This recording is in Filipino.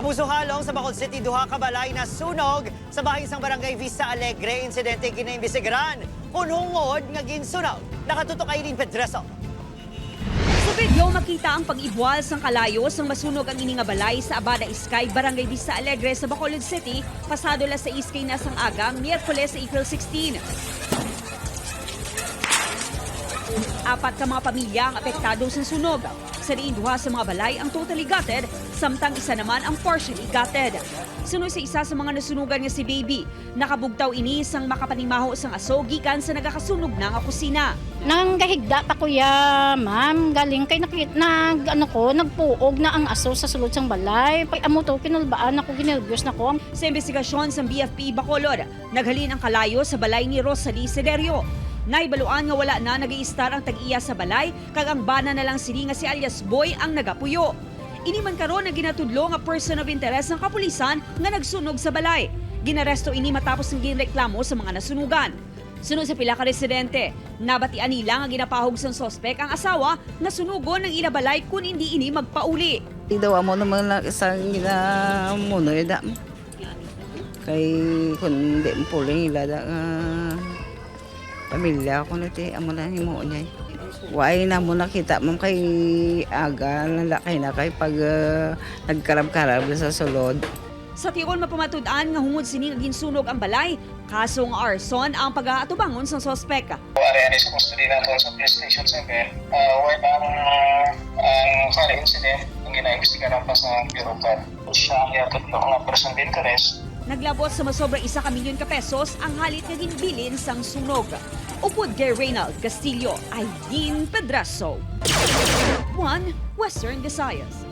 Namusuhalong sa Bacolod City, duha ka balay na sunog sa bahay isang barangay Vista Alegre. Insidente ginaimbestigaran. Punhungod nga ginsunog. Nakatutok Aileen Pedreso. Sa video, makita ang pag-ibwal sang kalayos ng masunog ang ininga balay sa Abada Iskay, Barangay Vista Alegre sa Bacolod City, pasado la sa iskay na sang aga, Miyerkules sa April 16. Apat ka mga pamilya ang apektado sa sunog. Sa duha sa mga balay ang totally gutted, samtang isa naman ang partially gutted. Sunod sa isa sa mga nasunugan nga si Baby, nakabugtaw ini sang makapanimaho sang aso gikan sa nagakasunog na nga kusina. Nanggahigda pa kuya, ma'am, galing kay nagpuog na ang aso sa sulod sang balay. Pag amo to kinulbaan ako, ginelbyos na ko. Sa investigasyon sa BFP Bacolod, naghalin ang kalayo sa balay ni Rosalie Cederio. Naibaluan nga wala na nag-i-star ang tag-iya sa balay, kag ang bana na lang sini nga si alias Boy ang nagapuyo. Ini man karon ang ginatudlo nga person of interest ng kapulisan nga nagsunog sa balay. Ginaresto ini matapos ng ginreklamo sa mga nasunugan. Sunod sa pila ka residente, nabatian nila nga ginapahog sang sospek ang asawa na sunugon ng ilabalay kung hindi ini magpauli. Daw mo naman lang isang ginamuno da. Kay kun di mo puling ila da pamilya ko na ti amo na himo niya. Why na mo nakita ma'am kay aga lalaki na kay pag nagkarab-karab sa sulod. Sa tiyon mapamatud-an nga hungod sini nga ginsunog ang balay, kasong arson ang pag-aatubangon sa sospek. Area sa custody nato sa police station 7. When ang fire incident, ang ginaimbestigaran pa sa Bureau of siya ang yatod ng person of interest. Naglabot sa masobra 1 milyon ka pesos ang halit nga ginbilin sang sunog. Upod kay Reynald Castillo, Aileen Pedraso. 1 Western Visayas.